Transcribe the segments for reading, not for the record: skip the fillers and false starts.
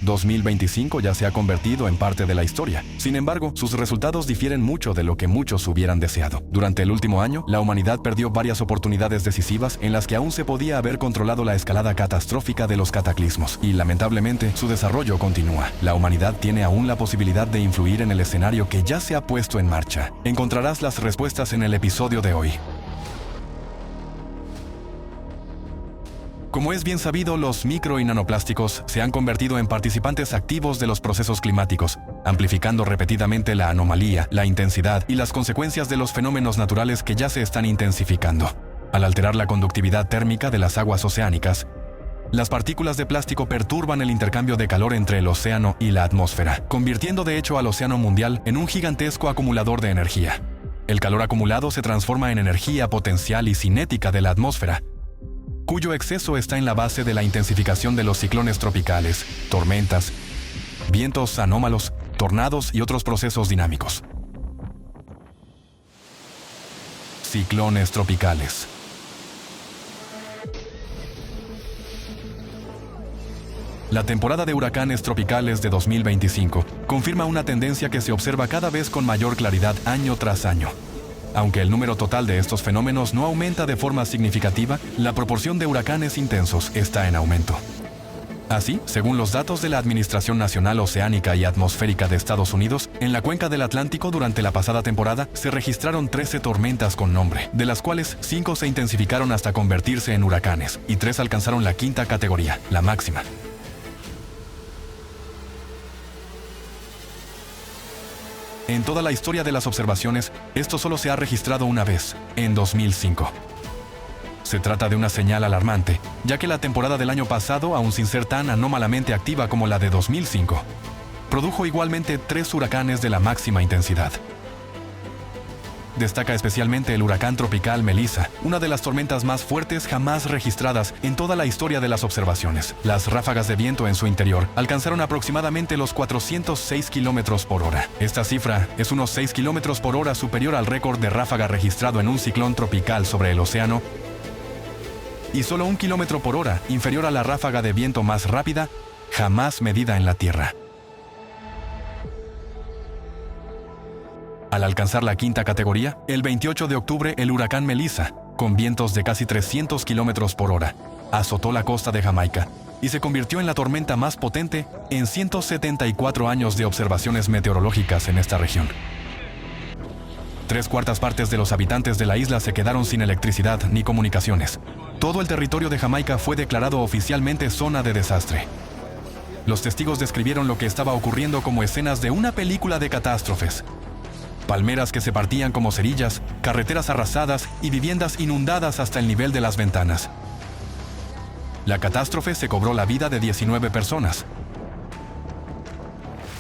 2025 ya se ha convertido en parte de la historia. Sin embargo, sus resultados difieren mucho de lo que muchos hubieran deseado. Durante el último año, la humanidad perdió varias oportunidades decisivas en las que aún se podía haber controlado la escalada catastrófica de los cataclismos, y lamentablemente, su desarrollo continúa. La humanidad tiene aún la posibilidad de influir en el escenario que ya se ha puesto en marcha. Encontrarás las respuestas en el episodio de hoy. Como es bien sabido, los micro y nanoplásticos se han convertido en participantes activos de los procesos climáticos, amplificando repetidamente la anomalía, la intensidad y las consecuencias de los fenómenos naturales que ya se están intensificando. Al alterar la conductividad térmica de las aguas oceánicas, las partículas de plástico perturban el intercambio de calor entre el océano y la atmósfera, convirtiendo de hecho al océano mundial en un gigantesco acumulador de energía. El calor acumulado se transforma en energía potencial y cinética de la atmósfera, cuyo exceso está en la base de la intensificación de los ciclones tropicales, tormentas, vientos anómalos, tornados y otros procesos dinámicos. Ciclones tropicales. La temporada de huracanes tropicales de 2025 confirma una tendencia que se observa cada vez con mayor claridad año tras año. Aunque el número total de estos fenómenos no aumenta de forma significativa, la proporción de huracanes intensos está en aumento. Así, según los datos de la Administración Nacional Oceánica y Atmosférica de Estados Unidos, en la cuenca del Atlántico durante la pasada temporada se registraron 13 tormentas con nombre, de las cuales 5 se intensificaron hasta convertirse en huracanes, y 3 alcanzaron la quinta categoría, la máxima. En toda la historia de las observaciones, esto solo se ha registrado una vez, en 2005. Se trata de una señal alarmante, ya que la temporada del año pasado, aun sin ser tan anómalamente activa como la de 2005, produjo igualmente 3 huracanes de la máxima intensidad. Destaca especialmente el huracán tropical Melissa, una de las tormentas más fuertes jamás registradas en toda la historia de las observaciones. Las ráfagas de viento en su interior alcanzaron aproximadamente los 406 kilómetros por hora. Esta cifra es unos 6 kilómetros por hora superior al récord de ráfaga registrado en un ciclón tropical sobre el océano y solo 1 kilómetro por hora inferior a la ráfaga de viento más rápida jamás medida en la Tierra. Al alcanzar la quinta categoría, el 28 de octubre el huracán Melissa, con vientos de casi 300 kilómetros por hora, azotó la costa de Jamaica y se convirtió en la tormenta más potente en 174 años de observaciones meteorológicas en esta región. 3/4 partes de los habitantes de la isla se quedaron sin electricidad ni comunicaciones. Todo el territorio de Jamaica fue declarado oficialmente zona de desastre. Los testigos describieron lo que estaba ocurriendo como escenas de una película de catástrofes. Palmeras que se partían como cerillas, carreteras arrasadas y viviendas inundadas hasta el nivel de las ventanas. La catástrofe se cobró la vida de 19 personas.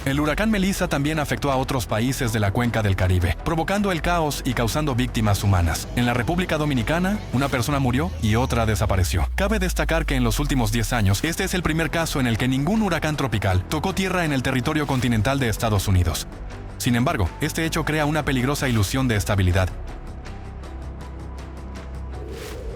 El huracán Melissa también afectó a otros países de la cuenca del Caribe, provocando el caos y causando víctimas humanas. En la República Dominicana, una persona murió y otra desapareció. Cabe destacar que en los últimos 10 años, este es el primer caso en el que ningún huracán tropical tocó tierra en el territorio continental de Estados Unidos. Sin embargo, este hecho crea una peligrosa ilusión de estabilidad,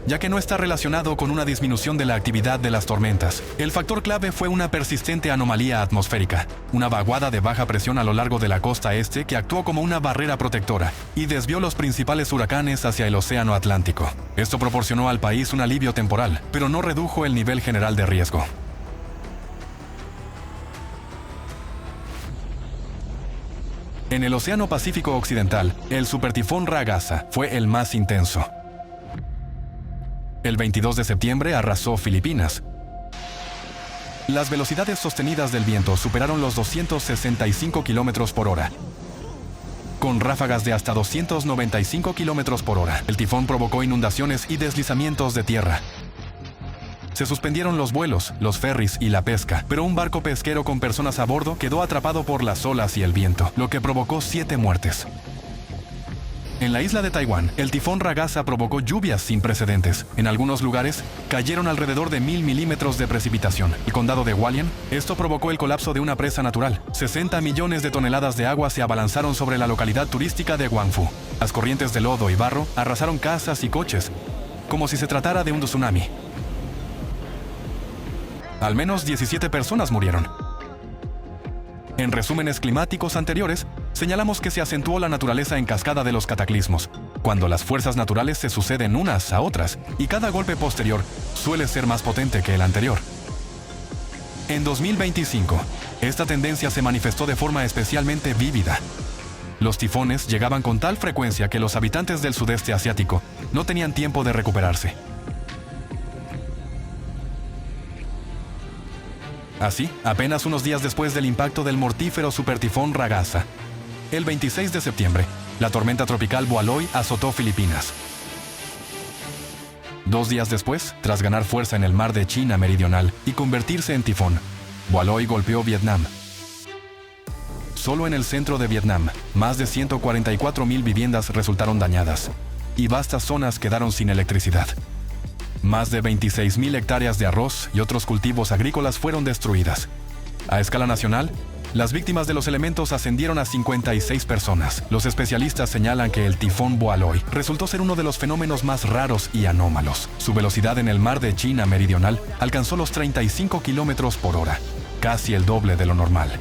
ya que no está relacionado con una disminución de la actividad de las tormentas. El factor clave fue una persistente anomalía atmosférica, una vaguada de baja presión a lo largo de la costa este que actuó como una barrera protectora y desvió los principales huracanes hacia el océano Atlántico. Esto proporcionó al país un alivio temporal, pero no redujo el nivel general de riesgo. En el Océano Pacífico Occidental, el supertifón Ragasa fue el más intenso. El 22 de septiembre arrasó Filipinas. Las velocidades sostenidas del viento superaron los 265 kilómetros por hora, con ráfagas de hasta 295 kilómetros por hora. El tifón provocó inundaciones y deslizamientos de tierra. Se suspendieron los vuelos, los ferries y la pesca, pero un barco pesquero con personas a bordo quedó atrapado por las olas y el viento, lo que provocó 7 muertes. En la isla de Taiwán, el tifón Ragasa provocó lluvias sin precedentes. En algunos lugares, cayeron alrededor de 1000 milímetros de precipitación. El condado de Hualien, esto provocó el colapso de una presa natural. 60 millones de toneladas de agua se abalanzaron sobre la localidad turística de Guangfu. Las corrientes de lodo y barro arrasaron casas y coches, como si se tratara de un tsunami. Al menos 17 personas murieron. En resúmenes climáticos anteriores, señalamos que se acentuó la naturaleza en cascada de los cataclismos, cuando las fuerzas naturales se suceden unas a otras y cada golpe posterior suele ser más potente que el anterior. En 2025, esta tendencia se manifestó de forma especialmente vívida. Los tifones llegaban con tal frecuencia que los habitantes del sudeste asiático no tenían tiempo de recuperarse. Así, apenas unos días después del impacto del mortífero supertifón Ragasa, el 26 de septiembre, la tormenta tropical Boaloy azotó Filipinas. 2 días después, tras ganar fuerza en el mar de China Meridional y convertirse en tifón, Boaloy golpeó Vietnam. Solo en el centro de Vietnam, más de 144,000 viviendas resultaron dañadas y vastas zonas quedaron sin electricidad. Más de 26,000 hectáreas de arroz y otros cultivos agrícolas fueron destruidas. A escala nacional, las víctimas de los elementos ascendieron a 56 personas. Los especialistas señalan que el tifón Boaloy resultó ser uno de los fenómenos más raros y anómalos. Su velocidad en el mar de China Meridional alcanzó los 35 kilómetros por hora, casi el doble de lo normal.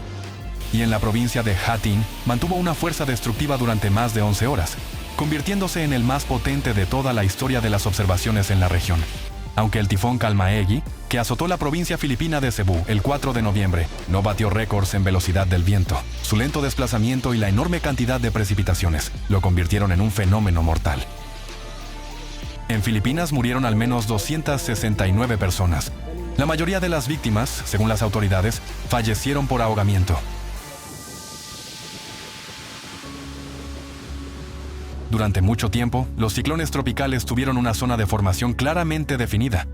Y en la provincia de Ha Tinh mantuvo una fuerza destructiva durante más de 11 horas, convirtiéndose en el más potente de toda la historia de las observaciones en la región. Aunque el tifón Kalmaegi, que azotó la provincia filipina de Cebú el 4 de noviembre, no batió récords en velocidad del viento, su lento desplazamiento y la enorme cantidad de precipitaciones lo convirtieron en un fenómeno mortal. En Filipinas murieron al menos 269 personas. La mayoría de las víctimas, según las autoridades, fallecieron por ahogamiento. Durante mucho tiempo, los ciclones tropicales tuvieron una zona de formación claramente definida.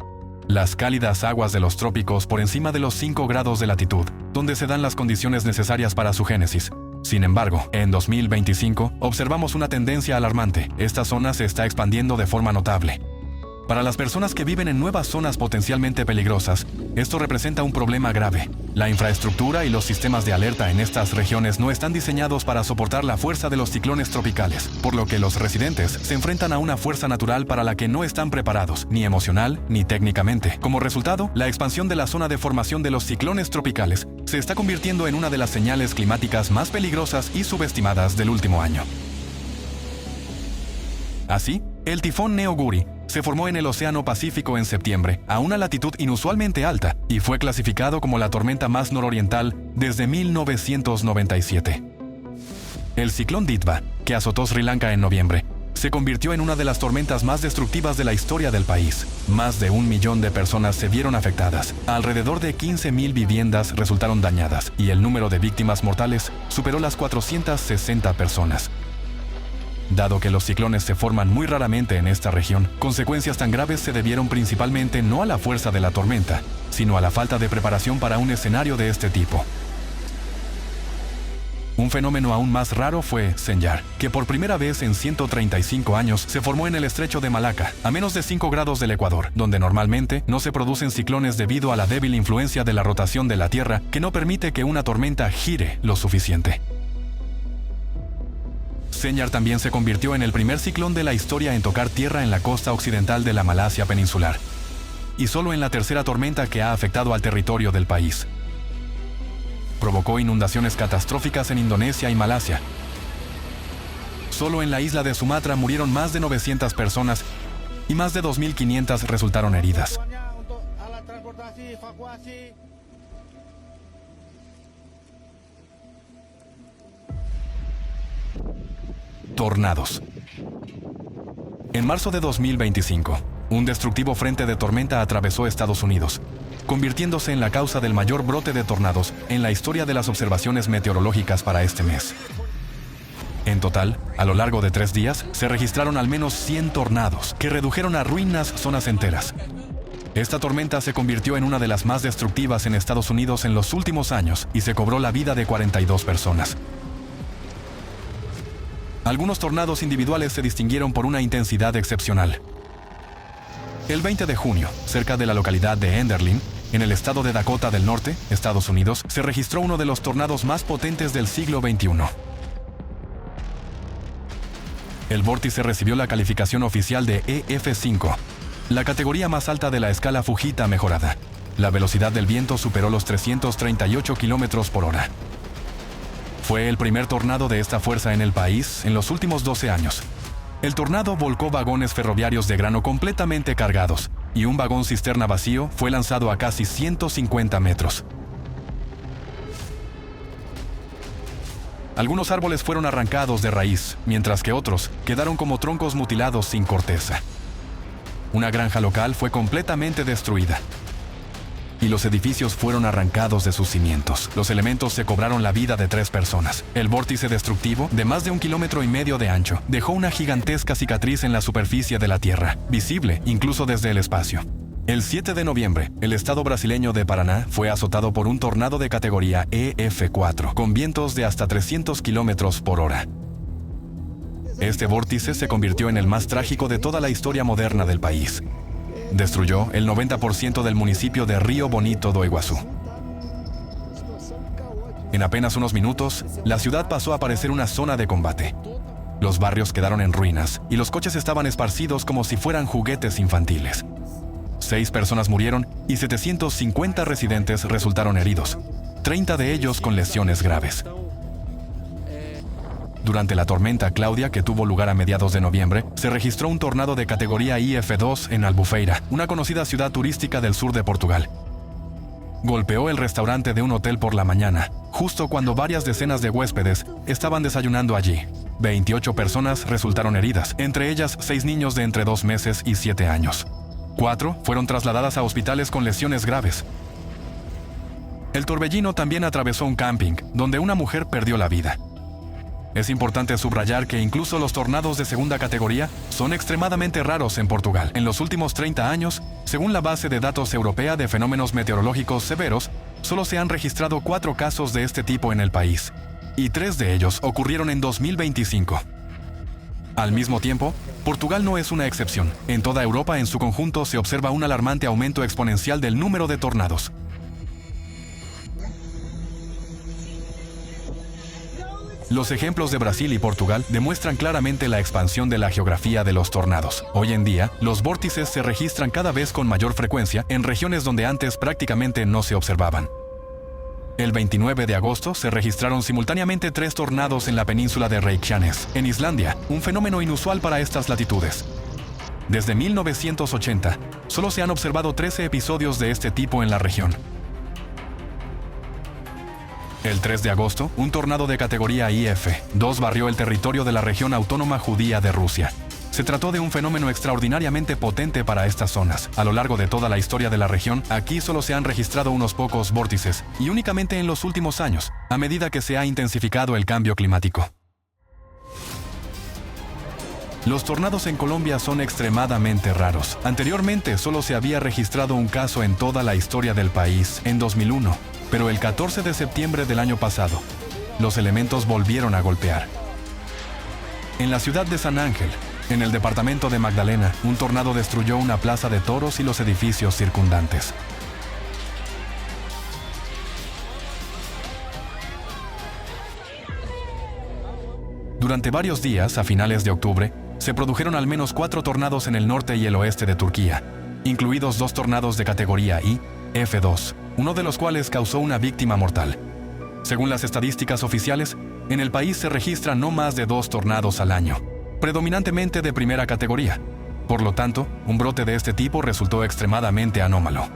Las cálidas aguas de los trópicos por encima de los 5 grados de latitud, donde se dan las condiciones necesarias para su génesis. Sin embargo, en 2025, observamos una tendencia alarmante. Esta zona se está expandiendo de forma notable. Para las personas que viven en nuevas zonas potencialmente peligrosas, esto representa un problema grave. La infraestructura y los sistemas de alerta en estas regiones no están diseñados para soportar la fuerza de los ciclones tropicales, por lo que los residentes se enfrentan a una fuerza natural para la que no están preparados, ni emocional ni técnicamente. Como resultado, la expansión de la zona de formación de los ciclones tropicales se está convirtiendo en una de las señales climáticas más peligrosas y subestimadas del último año. Así, el tifón Neoguri se formó en el Océano Pacífico en septiembre, a una latitud inusualmente alta, y fue clasificado como la tormenta más nororiental desde 1997. El ciclón Ditva, que azotó Sri Lanka en noviembre, se convirtió en una de las tormentas más destructivas de la historia del país. Más de 1 millón de personas se vieron afectadas, alrededor de 15,000 viviendas resultaron dañadas, y el número de víctimas mortales superó las 460 personas. Dado que los ciclones se forman muy raramente en esta región, consecuencias tan graves se debieron principalmente no a la fuerza de la tormenta, sino a la falta de preparación para un escenario de este tipo. Un fenómeno aún más raro fue Senyar, que por primera vez en 135 años se formó en el estrecho de Malaca, a menos de 5 grados del Ecuador, donde normalmente no se producen ciclones debido a la débil influencia de la rotación de la Tierra que no permite que una tormenta gire lo suficiente. Senyar también se convirtió en el primer ciclón de la historia en tocar tierra en la costa occidental de la Malasia peninsular, y solo en la tercera tormenta que ha afectado al territorio del país. Provocó inundaciones catastróficas en Indonesia y Malasia. Solo en la isla de Sumatra murieron más de 900 personas y más de 2.500 resultaron heridas. Tornados. En marzo de 2025, un destructivo frente de tormenta atravesó Estados Unidos, convirtiéndose en la causa del mayor brote de tornados en la historia de las observaciones meteorológicas para este mes. En total, a lo largo de 3 días, se registraron al menos 100 tornados que redujeron a ruinas zonas enteras. Esta tormenta se convirtió en una de las más destructivas en Estados Unidos en los últimos años y se cobró la vida de 42 personas. Algunos tornados individuales se distinguieron por una intensidad excepcional. El 20 de junio, cerca de la localidad de Enderlin, en el estado de Dakota del Norte, Estados Unidos, se registró uno de los tornados más potentes del siglo XXI. El vórtice recibió la calificación oficial de EF5, la categoría más alta de la escala Fujita mejorada. La velocidad del viento superó los 338 kilómetros por hora. Fue el primer tornado de esta fuerza en el país en los últimos 12 años. El tornado volcó vagones ferroviarios de grano completamente cargados y un vagón cisterna vacío fue lanzado a casi 150 metros. Algunos árboles fueron arrancados de raíz, mientras que otros quedaron como troncos mutilados sin corteza. Una granja local fue completamente destruida y los edificios fueron arrancados de sus cimientos. Los elementos se cobraron la vida de 3 personas. El vórtice destructivo, de más de 1,5 kilómetros de ancho, dejó una gigantesca cicatriz en la superficie de la Tierra, visible incluso desde el espacio. El 7 de noviembre, el estado brasileño de Paraná fue azotado por un tornado de categoría EF4, con vientos de hasta 300 kilómetros por hora. Este vórtice se convirtió en el más trágico de toda la historia moderna del país. Destruyó el 90% del municipio de Río Bonito do Iguazú. En apenas unos minutos, la ciudad pasó a parecer una zona de combate. Los barrios quedaron en ruinas y los coches estaban esparcidos como si fueran juguetes infantiles. 6 personas murieron y 750 residentes resultaron heridos, 30 de ellos con lesiones graves. Durante la tormenta Claudia, que tuvo lugar a mediados de noviembre, se registró un tornado de categoría IF2 en Albufeira, una conocida ciudad turística del sur de Portugal. Golpeó el restaurante de un hotel por la mañana, justo cuando varias decenas de huéspedes estaban desayunando allí. 28 personas resultaron heridas, entre ellas 6 niños de entre 2 meses y 7 años. 4 fueron trasladadas a hospitales con lesiones graves. El torbellino también atravesó un camping, donde una mujer perdió la vida. Es importante subrayar que incluso los tornados de segunda categoría son extremadamente raros en Portugal. En los últimos 30 años, según la base de datos europea de fenómenos meteorológicos severos, solo se han registrado 4 casos de este tipo en el país, y 3 de ellos ocurrieron en 2025. Al mismo tiempo, Portugal no es una excepción. En toda Europa en su conjunto se observa un alarmante aumento exponencial del número de tornados. Los ejemplos de Brasil y Portugal demuestran claramente la expansión de la geografía de los tornados. Hoy en día, los vórtices se registran cada vez con mayor frecuencia en regiones donde antes prácticamente no se observaban. El 29 de agosto se registraron simultáneamente 3 tornados en la península de Reykjanes, en Islandia, un fenómeno inusual para estas latitudes. Desde 1980, solo se han observado 13 episodios de este tipo en la región. El 3 de agosto, un tornado de categoría IF2 barrió el territorio de la región autónoma judía de Rusia. Se trató de un fenómeno extraordinariamente potente para estas zonas. A lo largo de toda la historia de la región, aquí solo se han registrado unos pocos vórtices, y únicamente en los últimos años, a medida que se ha intensificado el cambio climático. Los tornados en Colombia son extremadamente raros. Anteriormente solo se había registrado un caso en toda la historia del país, en 2001. Pero el 14 de septiembre del año pasado, los elementos volvieron a golpear. En la ciudad de San Ángel, en el departamento de Magdalena, un tornado destruyó una plaza de toros y los edificios circundantes. Durante varios días, a finales de octubre, se produjeron al menos 4 tornados en el norte y el oeste de Turquía, incluidos 2 tornados de categoría I, F2, uno de los cuales causó una víctima mortal. Según las estadísticas oficiales, en el país se registran no más de 2 tornados al año, predominantemente de primera categoría. Por lo tanto, un brote de este tipo resultó extremadamente anómalo.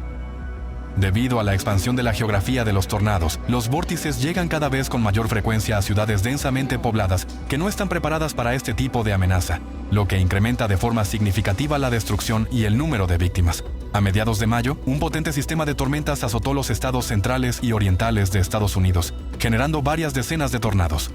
Debido a la expansión de la geografía de los tornados, los vórtices llegan cada vez con mayor frecuencia a ciudades densamente pobladas que no están preparadas para este tipo de amenaza, lo que incrementa de forma significativa la destrucción y el número de víctimas. A mediados de mayo, un potente sistema de tormentas azotó los estados centrales y orientales de Estados Unidos, generando varias decenas de tornados.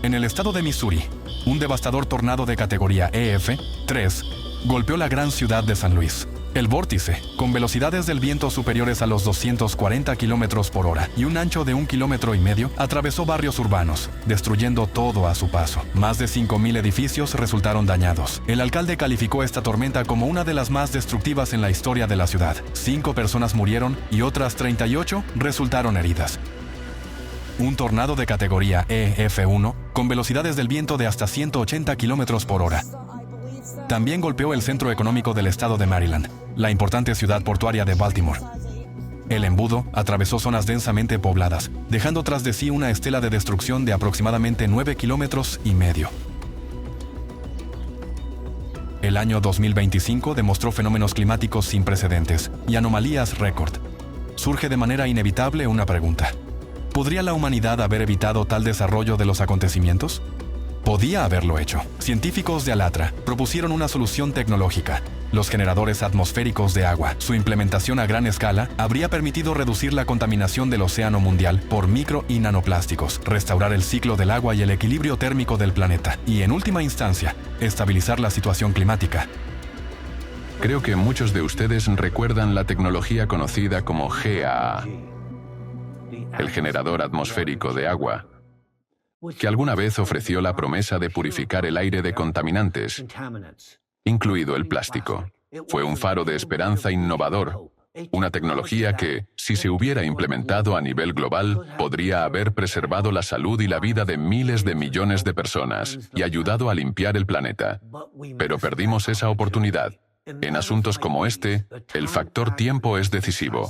En el estado de Missouri, un devastador tornado de categoría EF3 golpeó la gran ciudad de San Luis. El vórtice, con velocidades del viento superiores a los 240 kilómetros por hora y un ancho de 1,5 kilómetros, atravesó barrios urbanos, destruyendo todo a su paso. Más de 5,000 edificios resultaron dañados. El alcalde calificó esta tormenta como una de las más destructivas en la historia de la ciudad. 5 personas murieron y otras 38 resultaron heridas. Un tornado de categoría EF1, con velocidades del viento de hasta 180 kilómetros por hora. También golpeó el centro económico del estado de Maryland, la importante ciudad portuaria de Baltimore. El embudo atravesó zonas densamente pobladas, dejando tras de sí una estela de destrucción de aproximadamente 9,5 kilómetros. El año 2025 demostró fenómenos climáticos sin precedentes y anomalías récord. Surge de manera inevitable una pregunta. ¿Podría la humanidad haber evitado tal desarrollo de los acontecimientos? Podía haberlo hecho. Científicos de Alatra propusieron una solución tecnológica: los generadores atmosféricos de agua. Su implementación a gran escala habría permitido reducir la contaminación del océano mundial por micro y nanoplásticos, restaurar el ciclo del agua y el equilibrio térmico del planeta, y en última instancia, estabilizar la situación climática. Creo que muchos de ustedes recuerdan la tecnología conocida como GAA, el generador atmosférico de agua, que alguna vez ofreció la promesa de purificar el aire de contaminantes, incluido el plástico. Fue un faro de esperanza innovador, una tecnología que, si se hubiera implementado a nivel global, podría haber preservado la salud y la vida de miles de millones de personas y ayudado a limpiar el planeta. Pero perdimos esa oportunidad. En asuntos como este, el factor tiempo es decisivo.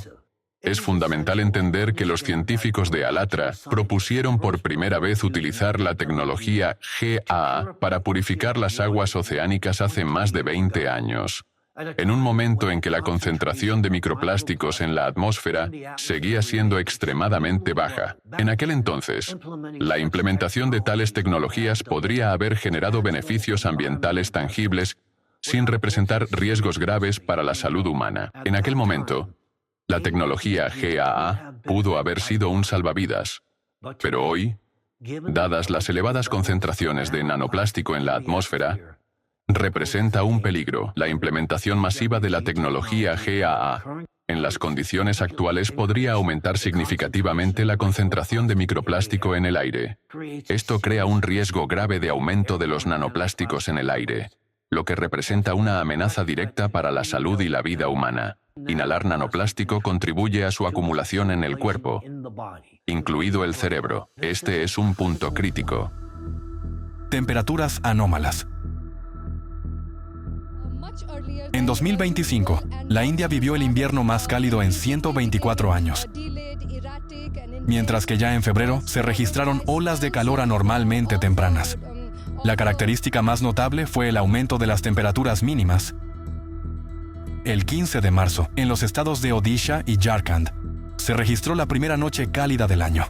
Es fundamental entender que los científicos de Alatra propusieron por primera vez utilizar la tecnología GAA para purificar las aguas oceánicas hace más de 20 años, en un momento en que la concentración de microplásticos en la atmósfera seguía siendo extremadamente baja. En aquel entonces, la implementación de tales tecnologías podría haber generado beneficios ambientales tangibles sin representar riesgos graves para la salud humana. En aquel momento, la tecnología GAA pudo haber sido un salvavidas, pero hoy, dadas las elevadas concentraciones de nanoplástico en la atmósfera, representa un peligro. La implementación masiva de la tecnología GAA en las condiciones actuales podría aumentar significativamente la concentración de microplástico en el aire. Esto crea un riesgo grave de aumento de los nanoplásticos en el aire, lo que representa una amenaza directa para la salud y la vida humana. Inhalar nanoplástico contribuye a su acumulación en el cuerpo, incluido el cerebro. Este es un punto crítico. Temperaturas anómalas. En 2025, la India vivió el invierno más cálido en 124 años, mientras que ya en febrero se registraron olas de calor anormalmente tempranas. La característica más notable fue el aumento de las temperaturas mínimas. El 15 de marzo, en los estados de Odisha y Jharkhand, se registró la primera noche cálida del año.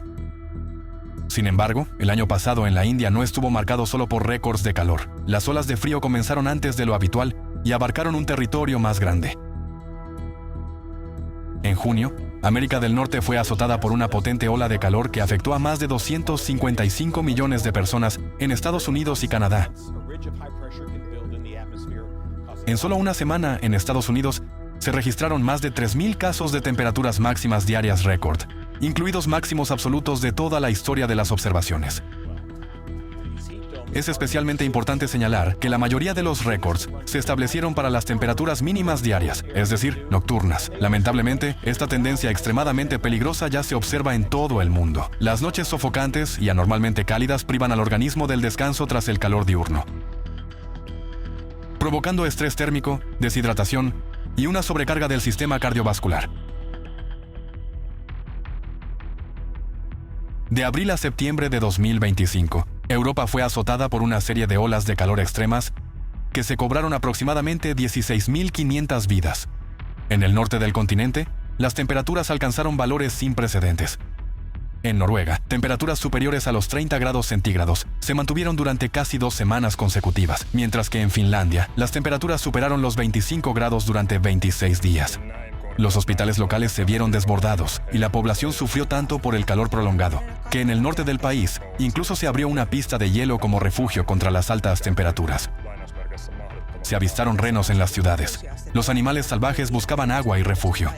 Sin embargo, el año pasado en la India no estuvo marcado solo por récords de calor. Las olas de frío comenzaron antes de lo habitual y abarcaron un territorio más grande. En junio, América del Norte fue azotada por una potente ola de calor que afectó a más de 255 millones de personas en Estados Unidos y Canadá. En solo una semana, en Estados Unidos, se registraron más de 3,000 casos de temperaturas máximas diarias récord, incluidos máximos absolutos de toda la historia de las observaciones. Es especialmente importante señalar que la mayoría de los récords se establecieron para las temperaturas mínimas diarias, es decir, nocturnas. Lamentablemente, esta tendencia extremadamente peligrosa ya se observa en todo el mundo. Las noches sofocantes y anormalmente cálidas privan al organismo del descanso tras el calor diurno, provocando estrés térmico, deshidratación y una sobrecarga del sistema cardiovascular. De abril a septiembre de 2025, Europa fue azotada por una serie de olas de calor extremas que se cobraron aproximadamente 16,500 vidas. En el norte del continente, las temperaturas alcanzaron valores sin precedentes. En Noruega, temperaturas superiores a los 30 grados centígrados se mantuvieron durante casi 2 semanas consecutivas, mientras que en Finlandia, las temperaturas superaron los 25 grados durante 26 días. Los hospitales locales se vieron desbordados y la población sufrió tanto por el calor prolongado, que en el norte del país incluso se abrió una pista de hielo como refugio contra las altas temperaturas. Se avistaron renos en las ciudades. Los animales salvajes buscaban agua y refugio.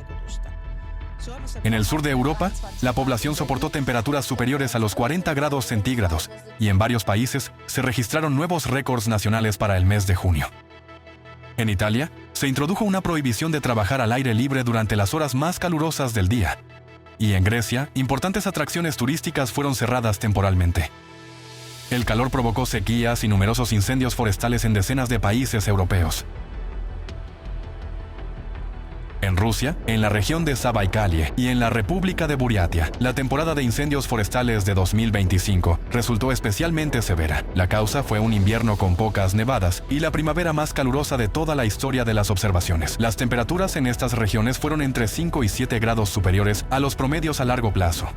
En el sur de Europa, la población soportó temperaturas superiores a los 40 grados centígrados y en varios países se registraron nuevos récords nacionales para el mes de junio. En Italia, se introdujo una prohibición de trabajar al aire libre durante las horas más calurosas del día. Y en Grecia, importantes atracciones turísticas fueron cerradas temporalmente. El calor provocó sequías y numerosos incendios forestales en decenas de países europeos. En Rusia, en la región de Zabaikalie y en la República de Buriatia, la temporada de incendios forestales de 2025 resultó especialmente severa. La causa fue un invierno con pocas nevadas y la primavera más calurosa de toda la historia de las observaciones. Las temperaturas en estas regiones fueron entre 5 y 7 grados superiores a los promedios a largo plazo.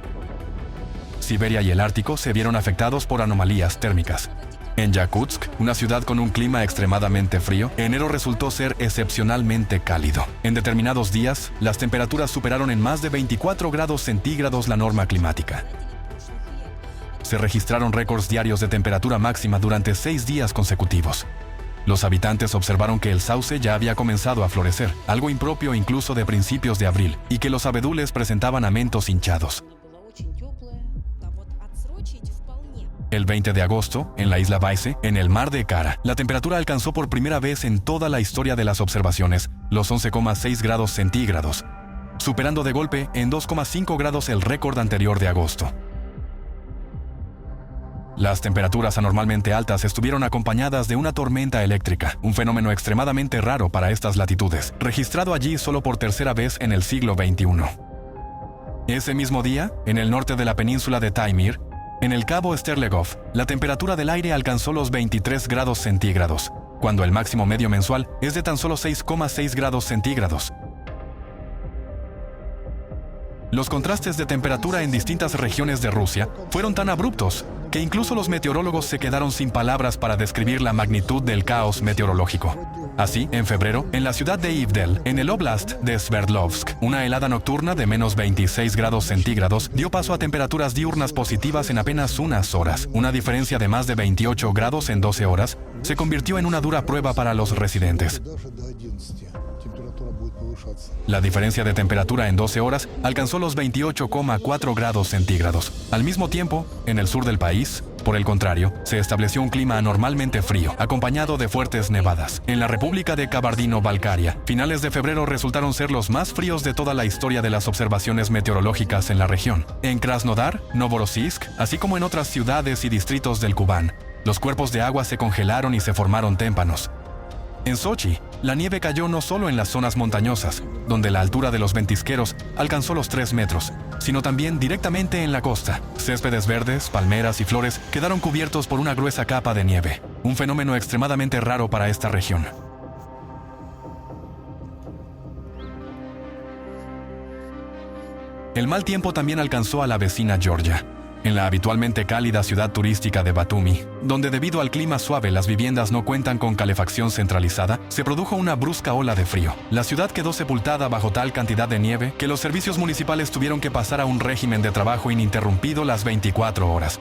Siberia y el Ártico se vieron afectados por anomalías térmicas. En Yakutsk, una ciudad con un clima extremadamente frío, enero resultó ser excepcionalmente cálido. En determinados días, las temperaturas superaron en más de 24 grados centígrados la norma climática. Se registraron récords diarios de temperatura máxima durante 6 días consecutivos. Los habitantes observaron que el sauce ya había comenzado a florecer, algo impropio incluso de principios de abril, y que los abedules presentaban amentos hinchados. El 20 de agosto, en la isla Baise, en el mar de Kara, la temperatura alcanzó por primera vez en toda la historia de las observaciones los 11,6 grados centígrados, superando de golpe en 2,5 grados el récord anterior de agosto. Las temperaturas anormalmente altas estuvieron acompañadas de una tormenta eléctrica, un fenómeno extremadamente raro para estas latitudes, registrado allí solo por tercera vez en el siglo XXI. Ese mismo día, en el norte de la península de Taimyr, en el cabo Sterlegov, la temperatura del aire alcanzó los 23 grados centígrados, cuando el máximo medio mensual es de tan solo 6,6 grados centígrados. Los contrastes de temperatura en distintas regiones de Rusia fueron tan abruptos que incluso los meteorólogos se quedaron sin palabras para describir la magnitud del caos meteorológico. Así, en febrero, en la ciudad de Ivdel, en el oblast de Sverdlovsk, una helada nocturna de menos 26 grados centígrados dio paso a temperaturas diurnas positivas en apenas unas horas. Una diferencia de más de 28 grados en 12 horas se convirtió en una dura prueba para los residentes. La diferencia de temperatura en 12 horas alcanzó los 28,4 grados centígrados. Al mismo tiempo, en el sur del país, por el contrario, se estableció un clima anormalmente frío, acompañado de fuertes nevadas. En la República de Kabardino-Balkaria, finales de febrero resultaron ser los más fríos de toda la historia de las observaciones meteorológicas en la región. En Krasnodar, Novorossiysk, así como en otras ciudades y distritos del Kubán, los cuerpos de agua se congelaron y se formaron témpanos. En Sochi, la nieve cayó no solo en las zonas montañosas, donde la altura de los ventisqueros alcanzó los 3 metros, sino también directamente en la costa. Céspedes verdes, palmeras y flores quedaron cubiertos por una gruesa capa de nieve, un fenómeno extremadamente raro para esta región. El mal tiempo también alcanzó a la vecina Georgia, en la habitualmente cálida ciudad turística de Batumi, donde debido al clima suave las viviendas no cuentan con calefacción centralizada, se produjo una brusca ola de frío. La ciudad quedó sepultada bajo tal cantidad de nieve que los servicios municipales tuvieron que pasar a un régimen de trabajo ininterrumpido las 24 horas.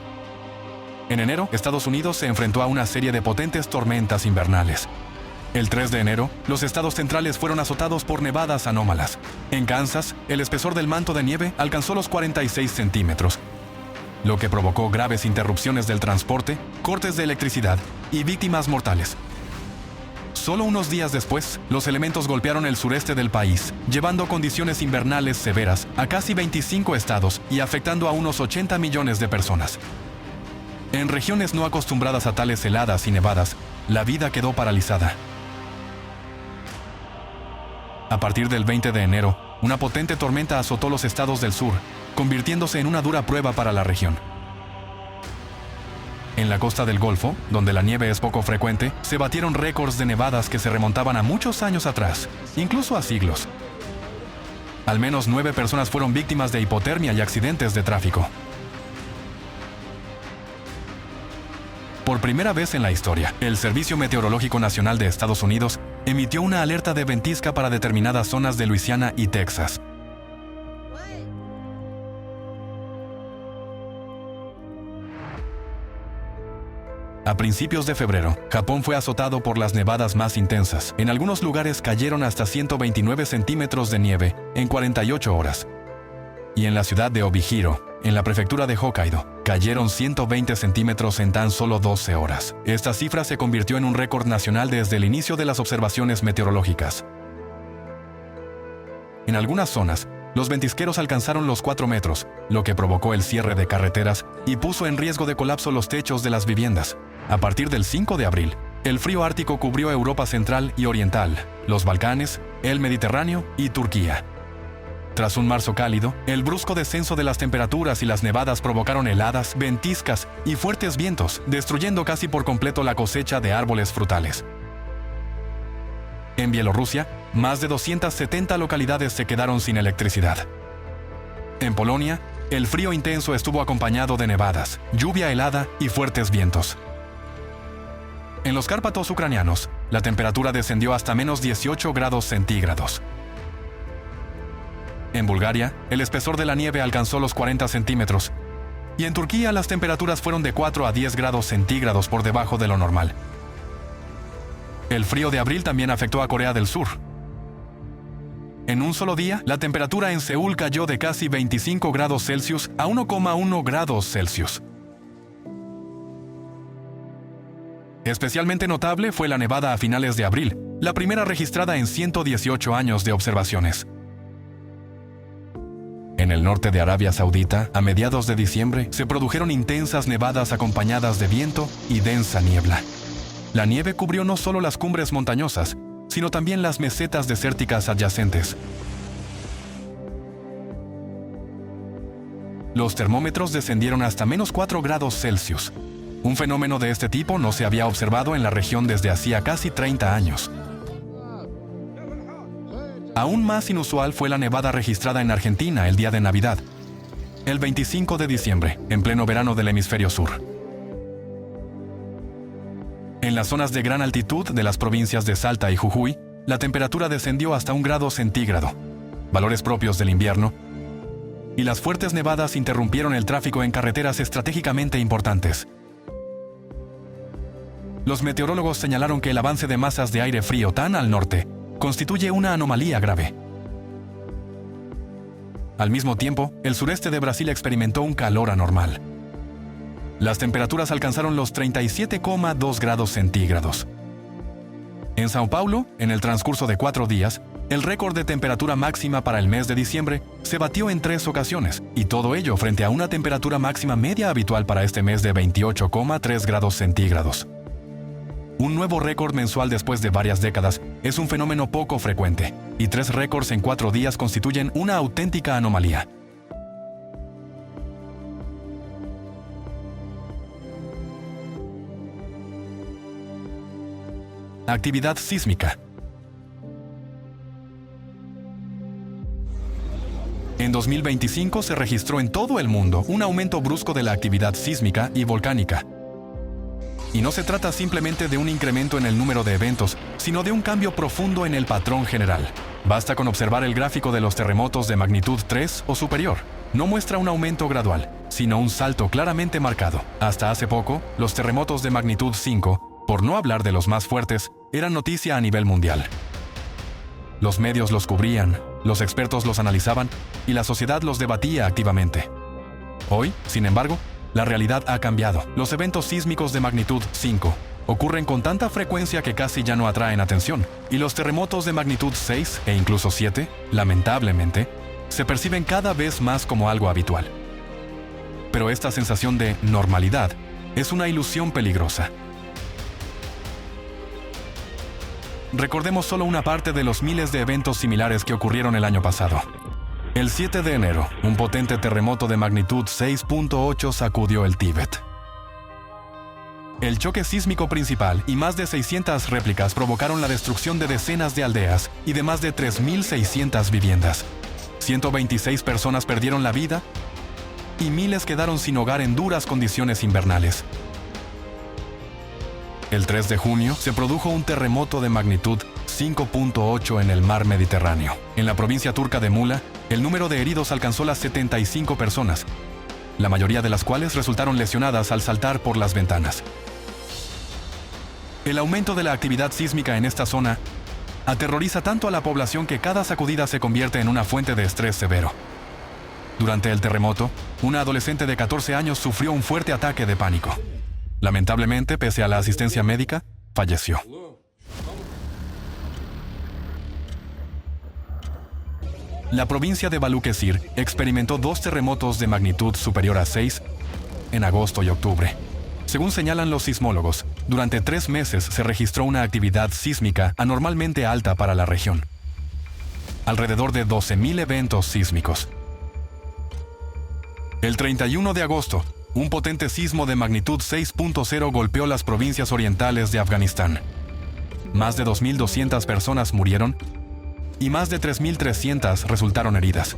En enero, Estados Unidos se enfrentó a una serie de potentes tormentas invernales. El 3 de enero, los estados centrales fueron azotados por nevadas anómalas. En Kansas, el espesor del manto de nieve alcanzó los 46 centímetros, lo que provocó graves interrupciones del transporte, cortes de electricidad y víctimas mortales. Solo unos días después, los elementos golpearon el sureste del país, llevando condiciones invernales severas a casi 25 estados y afectando a unos 80 millones de personas. En regiones no acostumbradas a tales heladas y nevadas, la vida quedó paralizada. A partir del 20 de enero, una potente tormenta azotó los estados del sur, convirtiéndose en una dura prueba para la región. En la costa del Golfo, donde la nieve es poco frecuente, se batieron récords de nevadas que se remontaban a muchos años atrás, incluso a siglos. Al menos 9 personas fueron víctimas de hipotermia y accidentes de tráfico. Por primera vez en la historia, el Servicio Meteorológico Nacional de Estados Unidos emitió una alerta de ventisca para determinadas zonas de Luisiana y Texas. A principios de febrero, Japón fue azotado por las nevadas más intensas. En algunos lugares cayeron hasta 129 centímetros de nieve en 48 horas. Y en la ciudad de Obihiro, en la prefectura de Hokkaido, cayeron 120 centímetros en tan solo 12 horas. Esta cifra se convirtió en un récord nacional desde el inicio de las observaciones meteorológicas. En algunas zonas, los ventisqueros alcanzaron los 4 metros, lo que provocó el cierre de carreteras y puso en riesgo de colapso los techos de las viviendas. A partir del 5 de abril, el frío ártico cubrió Europa central y oriental, los Balcanes, el Mediterráneo y Turquía. Tras un marzo cálido, el brusco descenso de las temperaturas y las nevadas provocaron heladas, ventiscas y fuertes vientos, destruyendo casi por completo la cosecha de árboles frutales. En Bielorrusia, más de 270 localidades se quedaron sin electricidad. En Polonia, el frío intenso estuvo acompañado de nevadas, lluvia helada y fuertes vientos. En los Cárpatos ucranianos, la temperatura descendió hasta menos 18 grados centígrados. En Bulgaria, el espesor de la nieve alcanzó los 40 centímetros. Y en Turquía, las temperaturas fueron de 4 a 10 grados centígrados por debajo de lo normal. El frío de abril también afectó a Corea del Sur. En un solo día, la temperatura en Seúl cayó de casi 25 grados Celsius a 1,1 grados Celsius. Especialmente notable fue la nevada a finales de abril, la primera registrada en 118 años de observaciones. En el norte de Arabia Saudita, a mediados de diciembre, se produjeron intensas nevadas acompañadas de viento y densa niebla. La nieve cubrió no solo las cumbres montañosas, sino también las mesetas desérticas adyacentes. Los termómetros descendieron hasta menos 4 grados Celsius. Un fenómeno de este tipo no se había observado en la región desde hacía casi 30 años. Aún más inusual fue la nevada registrada en Argentina el día de Navidad, el 25 de diciembre, en pleno verano del hemisferio sur. En las zonas de gran altitud de las provincias de Salta y Jujuy, la temperatura descendió hasta 1 grado centígrado, valores propios del invierno, y las fuertes nevadas interrumpieron el tráfico en carreteras estratégicamente importantes. Los meteorólogos señalaron que el avance de masas de aire frío tan al norte constituye una anomalía grave. Al mismo tiempo, el sureste de Brasil experimentó un calor anormal. Las temperaturas alcanzaron los 37,2 grados centígrados. En Sao Paulo, en el transcurso de 4 días, el récord de temperatura máxima para el mes de diciembre se batió en 3 ocasiones, y todo ello frente a una temperatura máxima media habitual para este mes de 28,3 grados centígrados. Un nuevo récord mensual después de varias décadas es un fenómeno poco frecuente, y 3 récords en 4 días constituyen una auténtica anomalía. Actividad sísmica. En 2025 se registró en todo el mundo un aumento brusco de la actividad sísmica y volcánica. Y no se trata simplemente de un incremento en el número de eventos, sino de un cambio profundo en el patrón general. Basta con observar el gráfico de los terremotos de magnitud 3 o superior. No muestra un aumento gradual, sino un salto claramente marcado. Hasta hace poco, los terremotos de magnitud 5, por no hablar de los más fuertes, eran noticia a nivel mundial. Los medios los cubrían, los expertos los analizaban y la sociedad los debatía activamente. Hoy, sin embargo, la realidad ha cambiado. Los eventos sísmicos de magnitud 5 ocurren con tanta frecuencia que casi ya no atraen atención, y los terremotos de magnitud 6 e incluso 7, lamentablemente, se perciben cada vez más como algo habitual. Pero esta sensación de normalidad es una ilusión peligrosa. Recordemos solo una parte de los miles de eventos similares que ocurrieron el año pasado. El 7 de enero, un potente terremoto de magnitud 6.8 sacudió el Tíbet. El choque sísmico principal y más de 600 réplicas provocaron la destrucción de decenas de aldeas y de más de 3.600 viviendas. 126 personas perdieron la vida y miles quedaron sin hogar en duras condiciones invernales. El 3 de junio se produjo un terremoto de magnitud 5.8 en el mar Mediterráneo. En la provincia turca de Mula, el número de heridos alcanzó las 75 personas, la mayoría de las cuales resultaron lesionadas al saltar por las ventanas. El aumento de la actividad sísmica en esta zona aterroriza tanto a la población que cada sacudida se convierte en una fuente de estrés severo. Durante el terremoto, una adolescente de 14 años sufrió un fuerte ataque de pánico. Lamentablemente, pese a la asistencia médica, falleció. La provincia de Baluchesir experimentó 2 terremotos de magnitud superior a 6 en agosto y octubre. Según señalan los sismólogos, durante 3 meses se registró una actividad sísmica anormalmente alta para la región. Alrededor de 12.000 eventos sísmicos. El 31 de agosto, un potente sismo de magnitud 6.0 golpeó las provincias orientales de Afganistán. Más de 2.200 personas murieron y más de 3.300 resultaron heridas.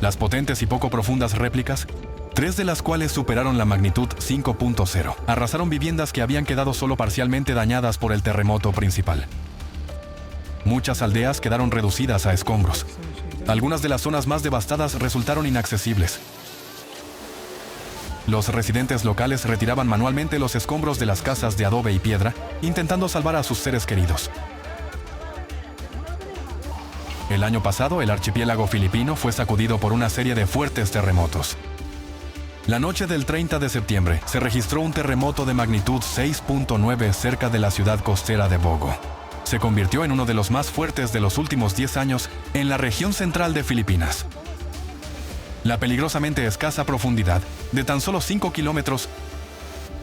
Las potentes y poco profundas réplicas, 3 de las cuales superaron la magnitud 5.0, arrasaron viviendas que habían quedado solo parcialmente dañadas por el terremoto principal. Muchas aldeas quedaron reducidas a escombros. Algunas de las zonas más devastadas resultaron inaccesibles. Los residentes locales retiraban manualmente los escombros de las casas de adobe y piedra, intentando salvar a sus seres queridos. El año pasado, el archipiélago filipino fue sacudido por una serie de fuertes terremotos. La noche del 30 de septiembre se registró un terremoto de magnitud 6.9 cerca de la ciudad costera de Bogo. Se convirtió en uno de los más fuertes de los últimos 10 años en la región central de Filipinas. La peligrosamente escasa profundidad, de tan solo 5 kilómetros,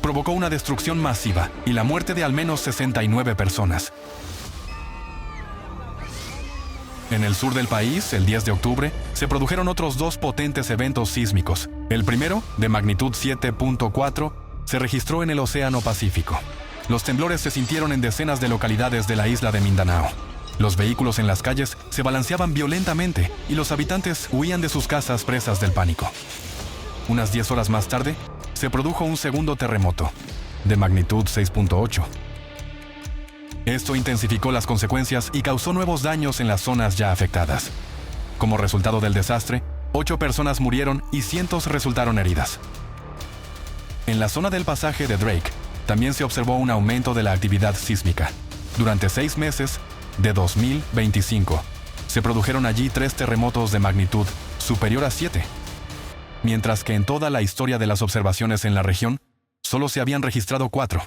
provocó una destrucción masiva y la muerte de al menos 69 personas. En el sur del país, el 10 de octubre, se produjeron otros 2 potentes eventos sísmicos. El primero, de magnitud 7.4, se registró en el Océano Pacífico. Los temblores se sintieron en decenas de localidades de la isla de Mindanao. Los vehículos en las calles se balanceaban violentamente y los habitantes huían de sus casas presas del pánico. Unas 10 horas más tarde, se produjo un segundo terremoto, de magnitud 6.8. Esto intensificó las consecuencias y causó nuevos daños en las zonas ya afectadas. Como resultado del desastre, 8 personas murieron y cientos resultaron heridas. En la zona del pasaje de Drake, también se observó un aumento de la actividad sísmica. Durante 6 meses, de 2025, se produjeron allí 3 terremotos de magnitud superior a 7, mientras que en toda la historia de las observaciones en la región, solo se habían registrado 4.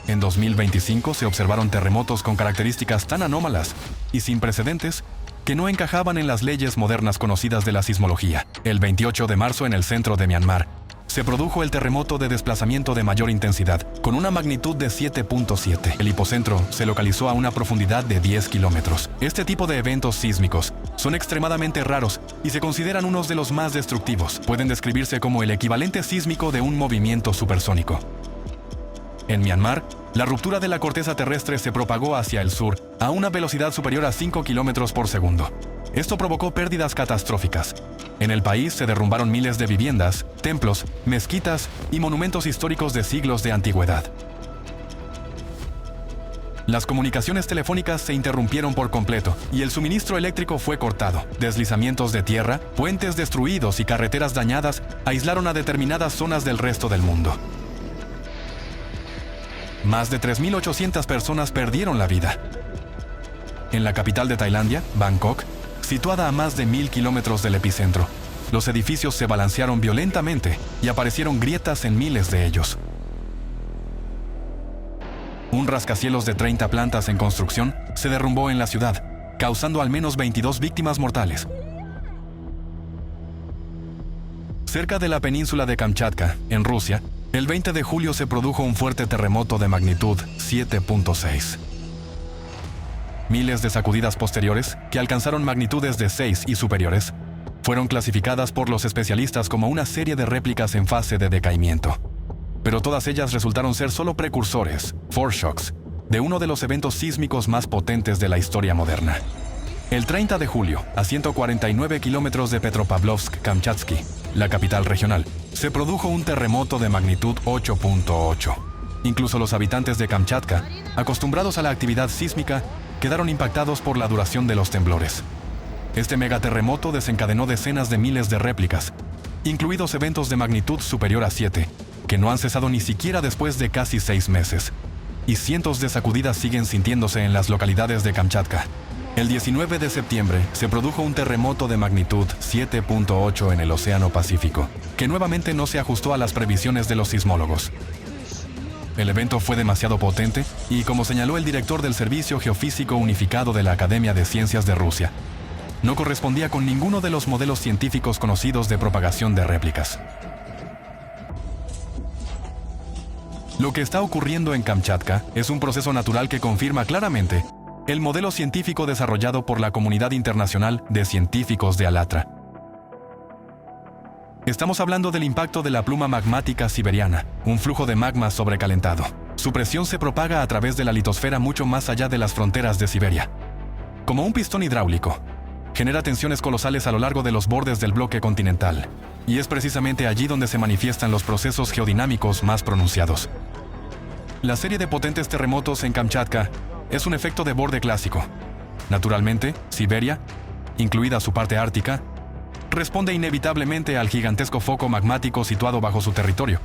En 2025 se observaron terremotos con características tan anómalas y sin precedentes que no encajaban en las leyes modernas conocidas de la sismología. El 28 de marzo, en el centro de Myanmar, se produjo el terremoto de desplazamiento de mayor intensidad, con una magnitud de 7.7. El hipocentro se localizó a una profundidad de 10 kilómetros. Este tipo de eventos sísmicos son extremadamente raros y se consideran unos de los más destructivos. Pueden describirse como el equivalente sísmico de un movimiento supersónico. En Myanmar, la ruptura de la corteza terrestre se propagó hacia el sur a una velocidad superior a 5 kilómetros por segundo. Esto provocó pérdidas catastróficas. En el país se derrumbaron miles de viviendas, templos, mezquitas y monumentos históricos de siglos de antigüedad. Las comunicaciones telefónicas se interrumpieron por completo y el suministro eléctrico fue cortado. Deslizamientos de tierra, puentes destruidos y carreteras dañadas aislaron a determinadas zonas del resto del mundo. Más de 3.800 personas perdieron la vida. En la capital de Tailandia, Bangkok, situada a más de 1.000 kilómetros del epicentro, los edificios se balancearon violentamente y aparecieron grietas en miles de ellos. Un rascacielos de 30 plantas en construcción se derrumbó en la ciudad, causando al menos 22 víctimas mortales. Cerca de la península de Kamchatka, en Rusia, el 20 de julio se produjo un fuerte terremoto de magnitud 7.6. Miles de sacudidas posteriores, que alcanzaron magnitudes de 6 y superiores, fueron clasificadas por los especialistas como una serie de réplicas en fase de decaimiento. Pero todas ellas resultaron ser solo precursores, foreshocks, de uno de los eventos sísmicos más potentes de la historia moderna. El 30 de julio, a 149 kilómetros de Petropavlovsk-Kamchatsky, la capital regional, se produjo un terremoto de magnitud 8.8. Incluso los habitantes de Kamchatka, acostumbrados a la actividad sísmica, quedaron impactados por la duración de los temblores. Este megaterremoto desencadenó decenas de miles de réplicas, incluidos eventos de magnitud superior a 7, que no han cesado ni siquiera después de casi 6 meses, y cientos de sacudidas siguen sintiéndose en las localidades de Kamchatka. El 19 de septiembre se produjo un terremoto de magnitud 7.8 en el Océano Pacífico, que nuevamente no se ajustó a las previsiones de los sismólogos. El evento fue demasiado potente y, como señaló el director del Servicio Geofísico Unificado de la Academia de Ciencias de Rusia, no correspondía con ninguno de los modelos científicos conocidos de propagación de réplicas. Lo que está ocurriendo en Kamchatka es un proceso natural que confirma claramente el modelo científico desarrollado por la comunidad internacional de científicos de Alatra. Estamos hablando del impacto de la pluma magmática siberiana, un flujo de magma sobrecalentado. Su presión se propaga a través de la litosfera mucho más allá de las fronteras de Siberia. Como un pistón hidráulico, genera tensiones colosales a lo largo de los bordes del bloque continental, y es precisamente allí donde se manifiestan los procesos geodinámicos más pronunciados. La serie de potentes terremotos en Kamchatka es un efecto de borde clásico. Naturalmente, Siberia, incluida su parte ártica, responde inevitablemente al gigantesco foco magmático situado bajo su territorio.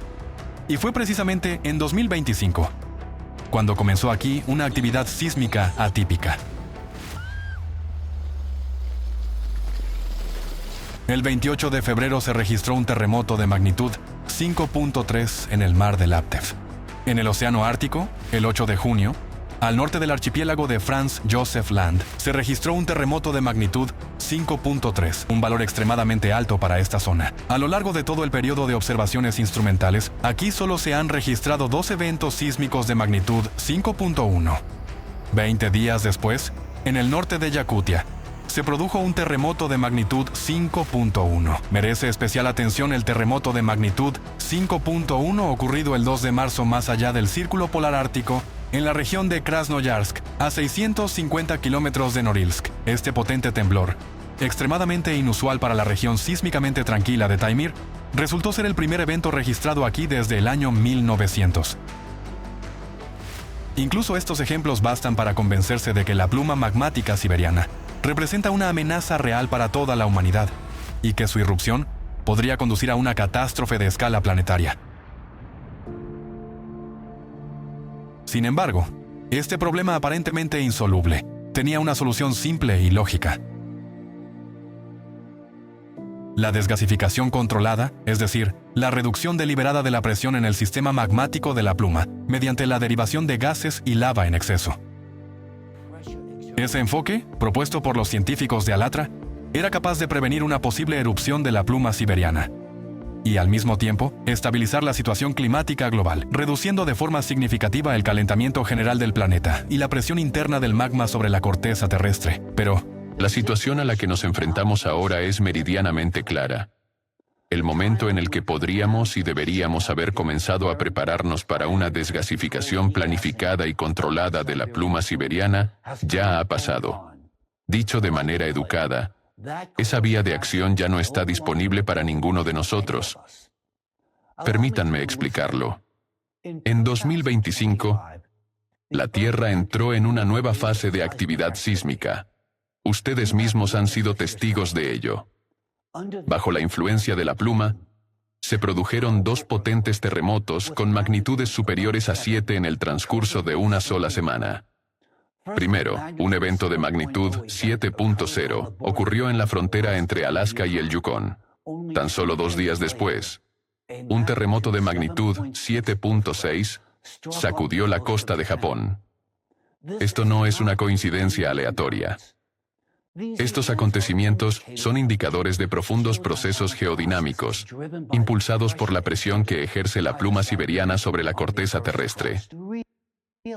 Y fue precisamente en 2025 cuando comenzó aquí una actividad sísmica atípica. El 28 de febrero se registró un terremoto de magnitud 5.3 en el mar de Laptev. En el Océano Ártico, el 8 de junio, al norte del archipiélago de Franz Josef Land, se registró un terremoto de magnitud 5.3, un valor extremadamente alto para esta zona. A lo largo de todo el periodo de observaciones instrumentales, aquí solo se han registrado 2 eventos sísmicos de magnitud 5.1. 20 días después, en el norte de Yakutia, se produjo un terremoto de magnitud 5.1. Merece especial atención el terremoto de magnitud 5.1 ocurrido el 2 de marzo más allá del Círculo Polar Ártico, en la región de Krasnoyarsk, a 650 kilómetros de Norilsk. Este potente temblor, extremadamente inusual para la región sísmicamente tranquila de Taimyr, resultó ser el primer evento registrado aquí desde el año 1900. Incluso estos ejemplos bastan para convencerse de que la pluma magmática siberiana representa una amenaza real para toda la humanidad y que su irrupción podría conducir a una catástrofe de escala planetaria. Sin embargo, este problema aparentemente insoluble tenía una solución simple y lógica. La desgasificación controlada, es decir, la reducción deliberada de la presión en el sistema magmático de la pluma mediante la derivación de gases y lava en exceso. Ese enfoque, propuesto por los científicos de Alatra, era capaz de prevenir una posible erupción de la pluma siberiana y, al mismo tiempo, estabilizar la situación climática global, reduciendo de forma significativa el calentamiento general del planeta y la presión interna del magma sobre la corteza terrestre. Pero la situación a la que nos enfrentamos ahora es meridianamente clara. El momento en el que podríamos y deberíamos haber comenzado a prepararnos para una desgasificación planificada y controlada de la pluma siberiana ya ha pasado. Dicho de manera educada, esa vía de acción ya no está disponible para ninguno de nosotros. Permítanme explicarlo. En 2025, la Tierra entró en una nueva fase de actividad sísmica. Ustedes mismos han sido testigos de ello. Bajo la influencia de la pluma, se produjeron 2 potentes terremotos con magnitudes superiores a 7 en el transcurso de una sola semana. Primero, un evento de magnitud 7.0 ocurrió en la frontera entre Alaska y el Yukón. Tan solo 2 días después, un terremoto de magnitud 7.6 sacudió la costa de Japón. Esto no es una coincidencia aleatoria. Estos acontecimientos son indicadores de profundos procesos geodinámicos, impulsados por la presión que ejerce la pluma siberiana sobre la corteza terrestre.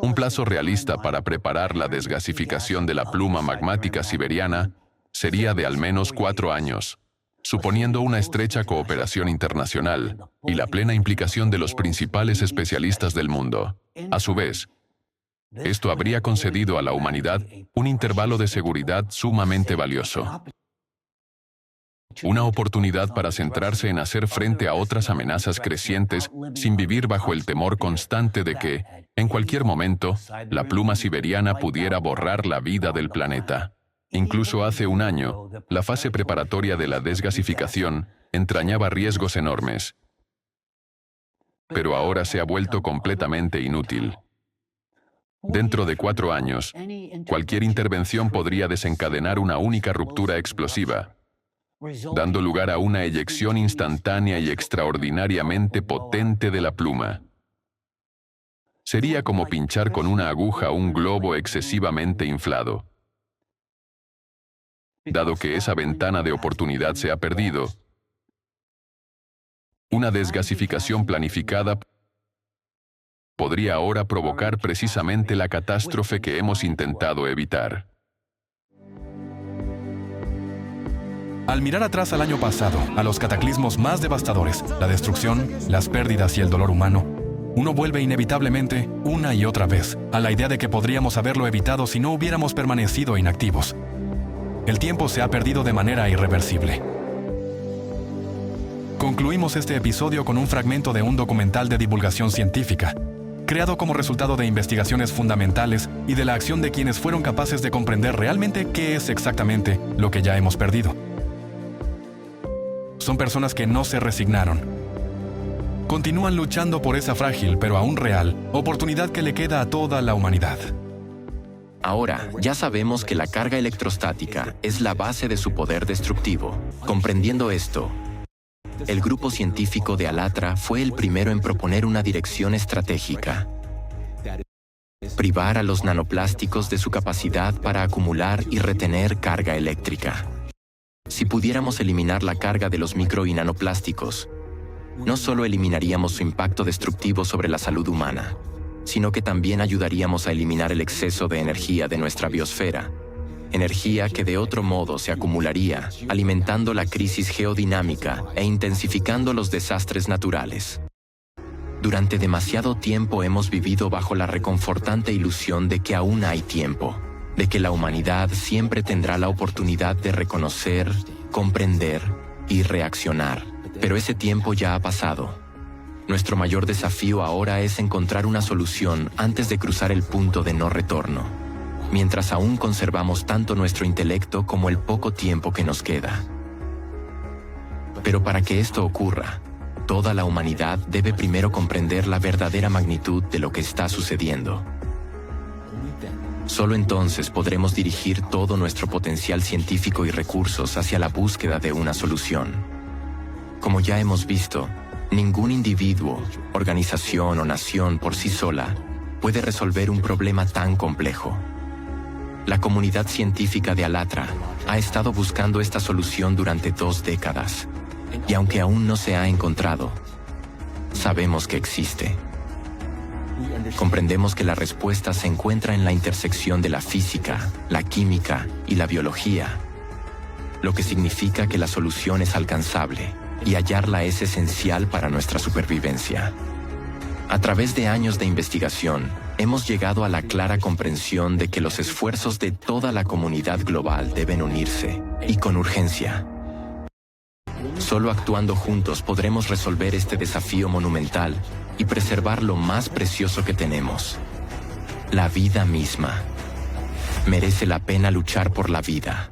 Un plazo realista para preparar la desgasificación de la pluma magmática siberiana sería de al menos 4 años, suponiendo una estrecha cooperación internacional y la plena implicación de los principales especialistas del mundo. A su vez, esto habría concedido a la humanidad un intervalo de seguridad sumamente valioso. Una oportunidad para centrarse en hacer frente a otras amenazas crecientes sin vivir bajo el temor constante de que, en cualquier momento, la pluma siberiana pudiera borrar la vida del planeta. Incluso hace un año, la fase preparatoria de la desgasificación entrañaba riesgos enormes. Pero ahora se ha vuelto completamente inútil. Dentro de 4 años, cualquier intervención podría desencadenar una única ruptura explosiva, dando lugar a una eyección instantánea y extraordinariamente potente de la pluma. Sería como pinchar con una aguja un globo excesivamente inflado. Dado que esa ventana de oportunidad se ha perdido, una desgasificación planificada podría ahora provocar precisamente la catástrofe que hemos intentado evitar. Al mirar atrás al año pasado, a los cataclismos más devastadores, la destrucción, las pérdidas y el dolor humano, uno vuelve inevitablemente, una y otra vez, a la idea de que podríamos haberlo evitado si no hubiéramos permanecido inactivos. El tiempo se ha perdido de manera irreversible. Concluimos este episodio con un fragmento de un documental de divulgación científica, creado como resultado de investigaciones fundamentales y de la acción de quienes fueron capaces de comprender realmente qué es exactamente lo que ya hemos perdido. Son personas que no se resignaron. Continúan luchando por esa frágil, pero aún real, oportunidad que le queda a toda la humanidad. Ahora, ya sabemos que la carga electrostática es la base de su poder destructivo. Comprendiendo esto, el grupo científico de Alatra fue el primero en proponer una dirección estratégica: privar a los nanoplásticos de su capacidad para acumular y retener carga eléctrica. Si pudiéramos eliminar la carga de los micro y nanoplásticos, no solo eliminaríamos su impacto destructivo sobre la salud humana, sino que también ayudaríamos a eliminar el exceso de energía de nuestra biosfera, energía que de otro modo se acumularía, alimentando la crisis geodinámica e intensificando los desastres naturales. Durante demasiado tiempo hemos vivido bajo la reconfortante ilusión de que aún hay tiempo, de que la humanidad siempre tendrá la oportunidad de reconocer, comprender y reaccionar. Pero ese tiempo ya ha pasado. Nuestro mayor desafío ahora es encontrar una solución antes de cruzar el punto de no retorno, mientras aún conservamos tanto nuestro intelecto como el poco tiempo que nos queda. Pero para que esto ocurra, toda la humanidad debe primero comprender la verdadera magnitud de lo que está sucediendo. Solo entonces podremos dirigir todo nuestro potencial científico y recursos hacia la búsqueda de una solución. Como ya hemos visto, ningún individuo, organización o nación por sí sola puede resolver un problema tan complejo. La comunidad científica de Alatra ha estado buscando esta solución durante 2 décadas, y aunque aún no se ha encontrado, sabemos que existe. Comprendemos que la respuesta se encuentra en la intersección de la física, la química y la biología, lo que significa que la solución es alcanzable y hallarla es esencial para nuestra supervivencia. A través de años de investigación, hemos llegado a la clara comprensión de que los esfuerzos de toda la comunidad global deben unirse, y con urgencia. Solo actuando juntos podremos resolver este desafío monumental y preservar lo más precioso que tenemos: la vida misma. Merece la pena luchar por la vida.